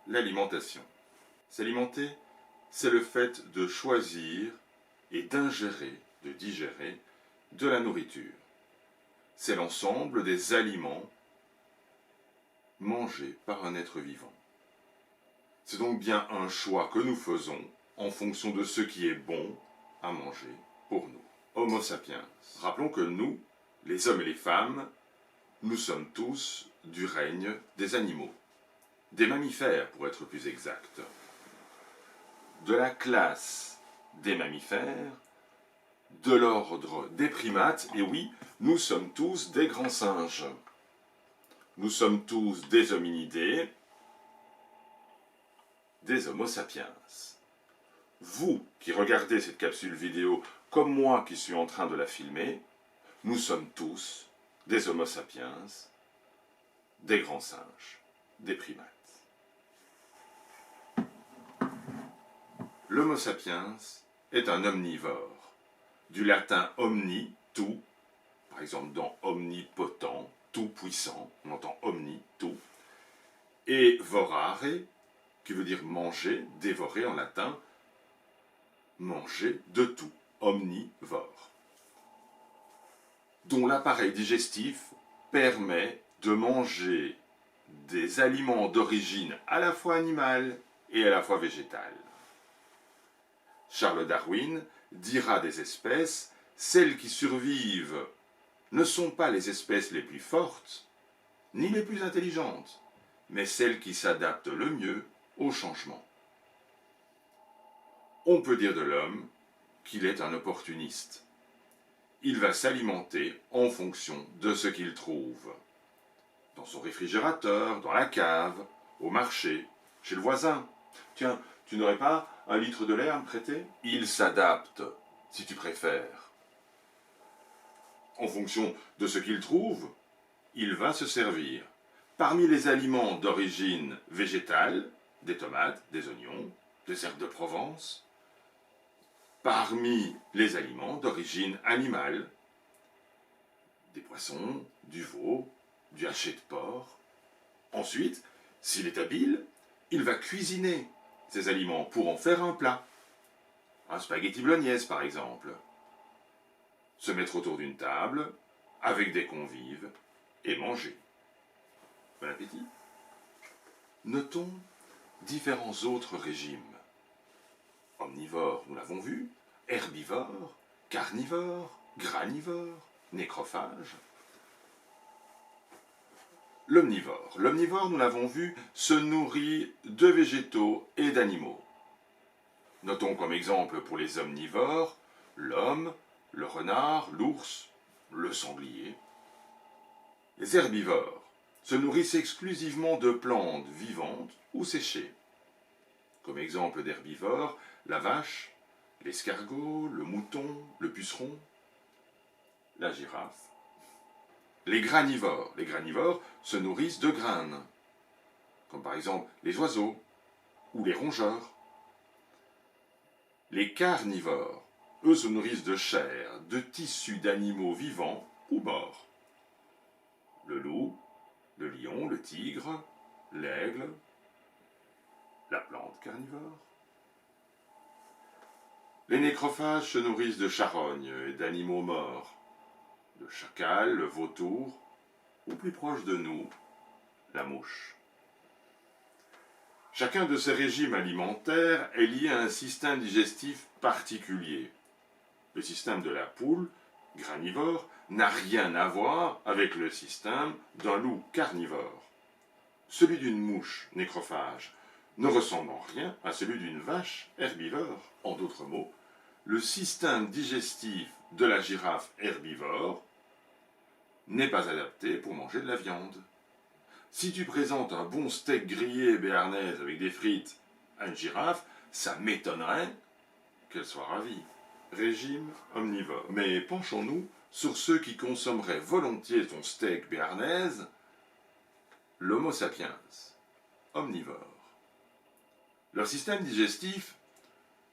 L'alimentation. S'alimenter, c'est le fait de choisir et d'ingérer, de digérer, de la nourriture. C'est l'ensemble des aliments mangés par un être vivant. C'est donc bien un choix que nous faisons en fonction de ce qui est bon à manger pour nous. Homo sapiens. Rappelons que nous, les hommes et les femmes, nous sommes tous du règne des animaux, des mammifères pour être plus exact, de la classe des mammifères, de l'ordre des primates, et oui, nous sommes tous des grands singes. Nous sommes tous des hominidés, des Homo sapiens. Vous qui regardez cette capsule vidéo, comme moi qui suis en train de la filmer, nous sommes tous des Homo sapiens, des grands singes, des primates. L'Homo sapiens est un omnivore, du latin omni, tout, par exemple dans omnipotent, tout puissant, on entend omni, tout, et vorare, qui veut dire manger, dévorer en latin, manger de tout, omnivore, dont l'appareil digestif permet de manger des aliments d'origine à la fois animale et à la fois végétale. Charles Darwin dira des espèces, celles qui survivent ne sont pas les espèces les plus fortes, ni les plus intelligentes, mais celles qui s'adaptent le mieux au changement. On peut dire de l'homme qu'il est un opportuniste. Il va s'alimenter en fonction de ce qu'il trouve. Dans son réfrigérateur, dans la cave, au marché, chez le voisin. Tiens, tu n'aurais pas un litre de lait à me prêter? Il s'adapte, si tu préfères. En fonction de ce qu'il trouve, il va se servir. Parmi les aliments d'origine végétale, des tomates, des oignons, des herbes de Provence. Parmi les aliments d'origine animale, des poissons, du veau, du haché de porc. Ensuite, s'il est habile, il va cuisiner ces aliments pour en faire un plat. Un spaghetti bolognaise, par exemple. Se mettre autour d'une table, avec des convives, et manger. Bon appétit. Notons différents autres régimes. Omnivore, nous l'avons vu, herbivore, carnivore, granivore, nécrophage. L'omnivore. L'omnivore, nous l'avons vu, se nourrit de végétaux et d'animaux. Notons comme exemple pour les omnivores, l'homme, le renard, l'ours, le sanglier. Les herbivores se nourrissent exclusivement de plantes vivantes ou séchées. Comme exemple d'herbivores, la vache, l'escargot, le mouton, le puceron, la girafe. Les granivores se nourrissent de graines, comme par exemple les oiseaux ou les rongeurs. Les carnivores, eux, se nourrissent de chair, de tissus d'animaux vivants ou morts. Le loup, le lion, le tigre, l'aigle, la plante carnivore. Les nécrophages se nourrissent de charognes et d'animaux morts, le chacal, le vautour, ou plus proche de nous, la mouche. Chacun de ces régimes alimentaires est lié à un système digestif particulier. Le système de la poule, granivore, n'a rien à voir avec le système d'un loup carnivore. Celui d'une mouche, nécrophage, ne ressemble en rien à celui d'une vache, herbivore. En d'autres mots, le système digestif de la girafe herbivore n'est pas adapté pour manger de la viande. Si tu présentes un bon steak grillé béarnaise avec des frites à une girafe, ça m'étonnerait qu'elle soit ravie. Régime omnivore. Mais penchons-nous sur ceux qui consommeraient volontiers ton steak béarnaise, l'Homo sapiens, omnivore. Leur système digestif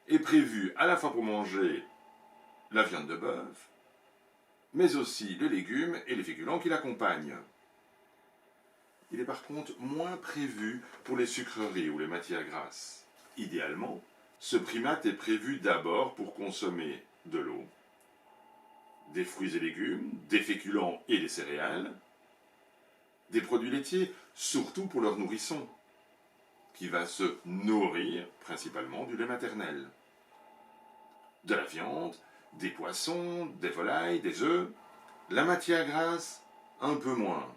est prévu à la fois pour manger la viande de bœuf, mais aussi les légumes et les féculents qui l'accompagnent. Il est par contre moins prévu pour les sucreries ou les matières grasses. Idéalement, ce primate est prévu d'abord pour consommer de l'eau, des fruits et légumes, des féculents et des céréales, des produits laitiers, surtout pour leur nourrisson, qui va se nourrir principalement du lait maternel, de la viande, des poissons, des volailles, des œufs, la matière grasse, un peu moins,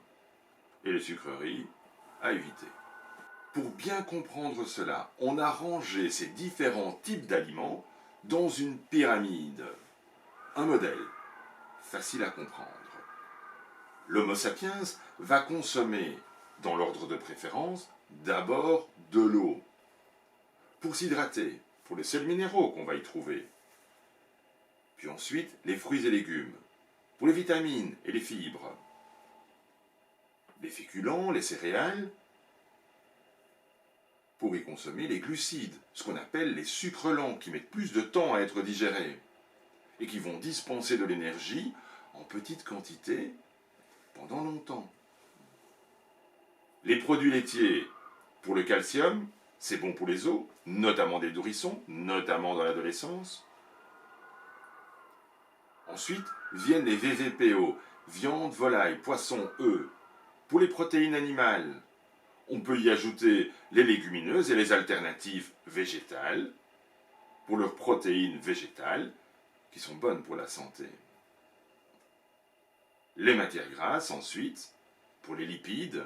et les sucreries, à éviter. Pour bien comprendre cela, on a rangé ces différents types d'aliments dans une pyramide, un modèle facile à comprendre. L'Homo sapiens va consommer, dans l'ordre de préférence, d'abord de l'eau, pour s'hydrater, pour les sels minéraux qu'on va y trouver. Puis ensuite, les fruits et légumes, pour les vitamines et les fibres. Les féculents, les céréales, pour y consommer les glucides, ce qu'on appelle les sucres lents, qui mettent plus de temps à être digérés, et qui vont dispenser de l'énergie en petite quantité pendant longtemps. Les produits laitiers, pour le calcium, c'est bon pour les os, notamment des nourrissons, notamment dans l'adolescence. Ensuite viennent les VVPO, viande, volaille, poisson, œufs. Pour les protéines animales, on peut y ajouter les légumineuses et les alternatives végétales, pour leurs protéines végétales, qui sont bonnes pour la santé. Les matières grasses, ensuite, pour les lipides,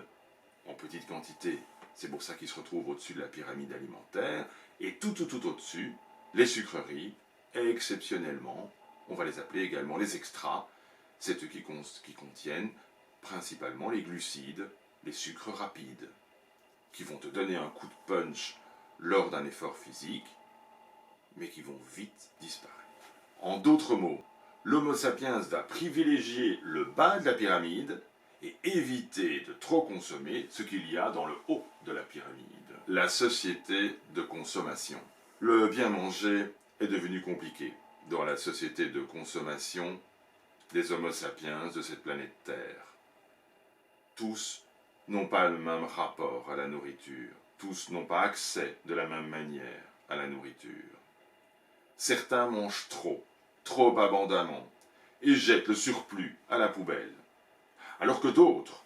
en petite quantité, c'est pour ça qu'ils se retrouvent au-dessus de la pyramide alimentaire, et tout au-dessus, les sucreries, et exceptionnellement, on va les appeler également les extras, c'est eux qui contiennent principalement les glucides, les sucres rapides, qui vont te donner un coup de punch lors d'un effort physique, mais qui vont vite disparaître. En d'autres mots, l'Homo sapiens va privilégier le bas de la pyramide et éviter de trop consommer ce qu'il y a dans le haut de la pyramide. La société de consommation. Le bien manger est devenu compliqué dans la société de consommation des Homo sapiens de cette planète Terre. Tous n'ont pas le même rapport à la nourriture. Tous n'ont pas accès de la même manière à la nourriture. Certains mangent trop abondamment, et jettent le surplus à la poubelle, alors que d'autres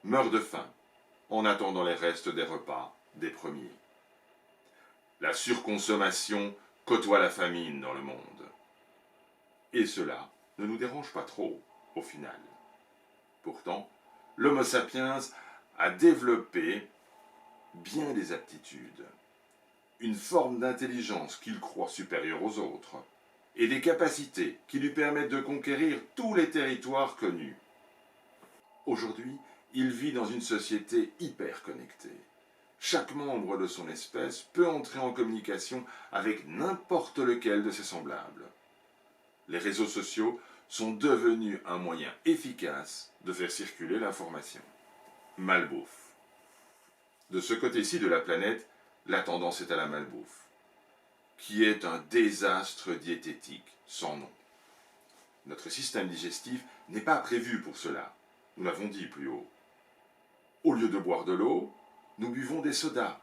meurent de faim en attendant les restes des repas des premiers. La surconsommation côtoie la famine dans le monde. Et cela ne nous dérange pas trop, au final. Pourtant, l'Homo sapiens a développé bien des aptitudes, une forme d'intelligence qu'il croit supérieure aux autres, et des capacités qui lui permettent de conquérir tous les territoires connus. Aujourd'hui, il vit dans une société hyper connectée. Chaque membre de son espèce peut entrer en communication avec n'importe lequel de ses semblables. Les réseaux sociaux sont devenus un moyen efficace de faire circuler l'information. Malbouffe. De ce côté-ci de la planète, la tendance est à la malbouffe, qui est un désastre diététique sans nom. Notre système digestif n'est pas prévu pour cela, nous l'avons dit plus haut. Au lieu de boire de l'eau, nous buvons des sodas.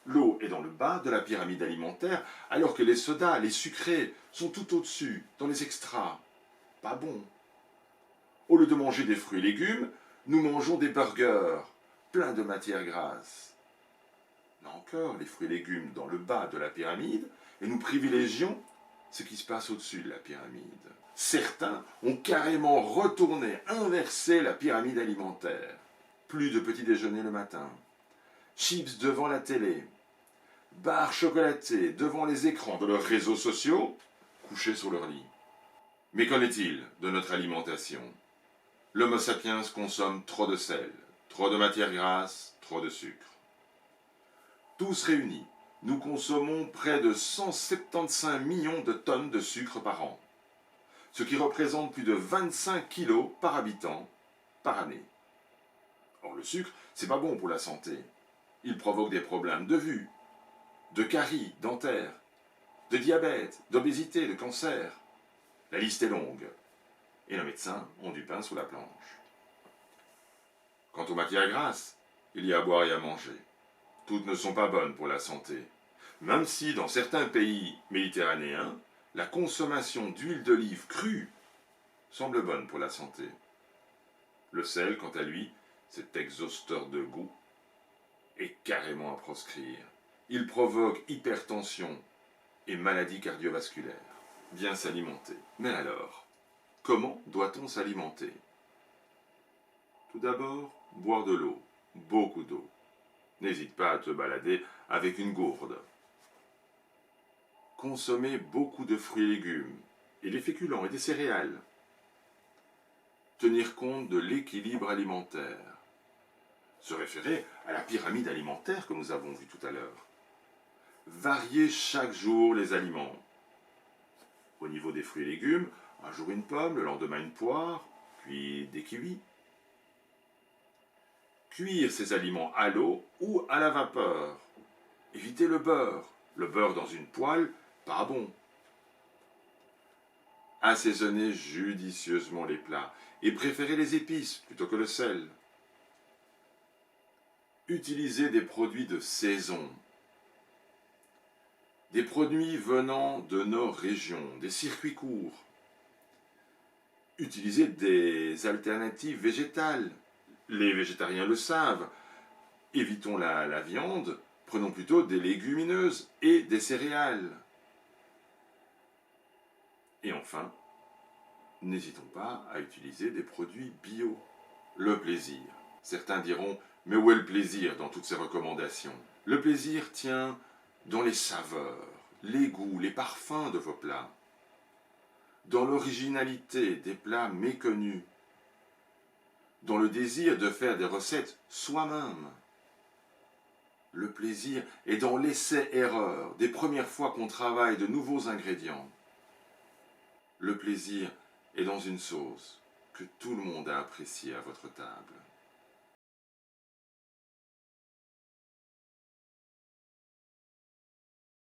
L'eau est dans le bas de la pyramide alimentaire, alors que les sodas, les sucrés, sont tout au-dessus, dans les extras. Pas bon. Au lieu de manger des fruits et légumes, nous mangeons des burgers, pleins de matières grasses. Là encore, les fruits et légumes dans le bas de la pyramide, et nous privilégions ce qui se passe au-dessus de la pyramide. Certains ont carrément retourné, inversé la pyramide alimentaire. Plus de petit déjeuner le matin, chips devant la télé, barres chocolatées devant les écrans de leurs réseaux sociaux, couchés sur leur lit. Mais qu'en est-il de notre alimentation? L'Homo sapiens consomme trop de sel, trop de matières grasses, trop de sucre. Tous réunis, nous consommons près de 175 millions de tonnes de sucre par an, ce qui représente plus de 25 kilos par habitant par année. Or le sucre, c'est pas bon pour la santé. Il provoque des problèmes de vue, de caries dentaires, de diabète, d'obésité, de cancer. La liste est longue, et nos médecins ont du pain sous la planche. Quant aux matières grasses, il y a à boire et à manger. Toutes ne sont pas bonnes pour la santé, même si dans certains pays méditerranéens, la consommation d'huile d'olive crue semble bonne pour la santé. Le sel, quant à lui, cet exhausteur de goût, est carrément à proscrire. Il provoque hypertension et maladies cardiovasculaires. Bien s'alimenter. Mais alors, comment doit-on s'alimenter? Tout d'abord, boire de l'eau, beaucoup d'eau. N'hésite pas à te balader avec une gourde. Consommer beaucoup de fruits et légumes, et des féculents et des céréales. Tenir compte de l'équilibre alimentaire. Se référer à la pyramide alimentaire que nous avons vue tout à l'heure. Varier chaque jour les aliments. Au niveau des fruits et légumes, un jour une pomme, le lendemain une poire, puis des kiwis. Cuire ces aliments à l'eau ou à la vapeur. Éviter le beurre. Le beurre dans une poêle, pas bon. Assaisonner judicieusement les plats et préférer les épices plutôt que le sel. Utiliser des produits de saison. Des produits venant de nos régions, des circuits courts. Utiliser des alternatives végétales. Les végétariens le savent. Évitons la viande, prenons plutôt des légumineuses et des céréales. Et enfin, n'hésitons pas à utiliser des produits bio. Le plaisir. Certains diront, mais où est le plaisir dans toutes ces recommandations? Le plaisir tient dans les saveurs, les goûts, les parfums de vos plats, dans l'originalité des plats méconnus, dans le désir de faire des recettes soi-même. Le plaisir est dans l'essai-erreur, des premières fois qu'on travaille de nouveaux ingrédients. Le plaisir est dans une sauce que tout le monde a appréciée à votre table.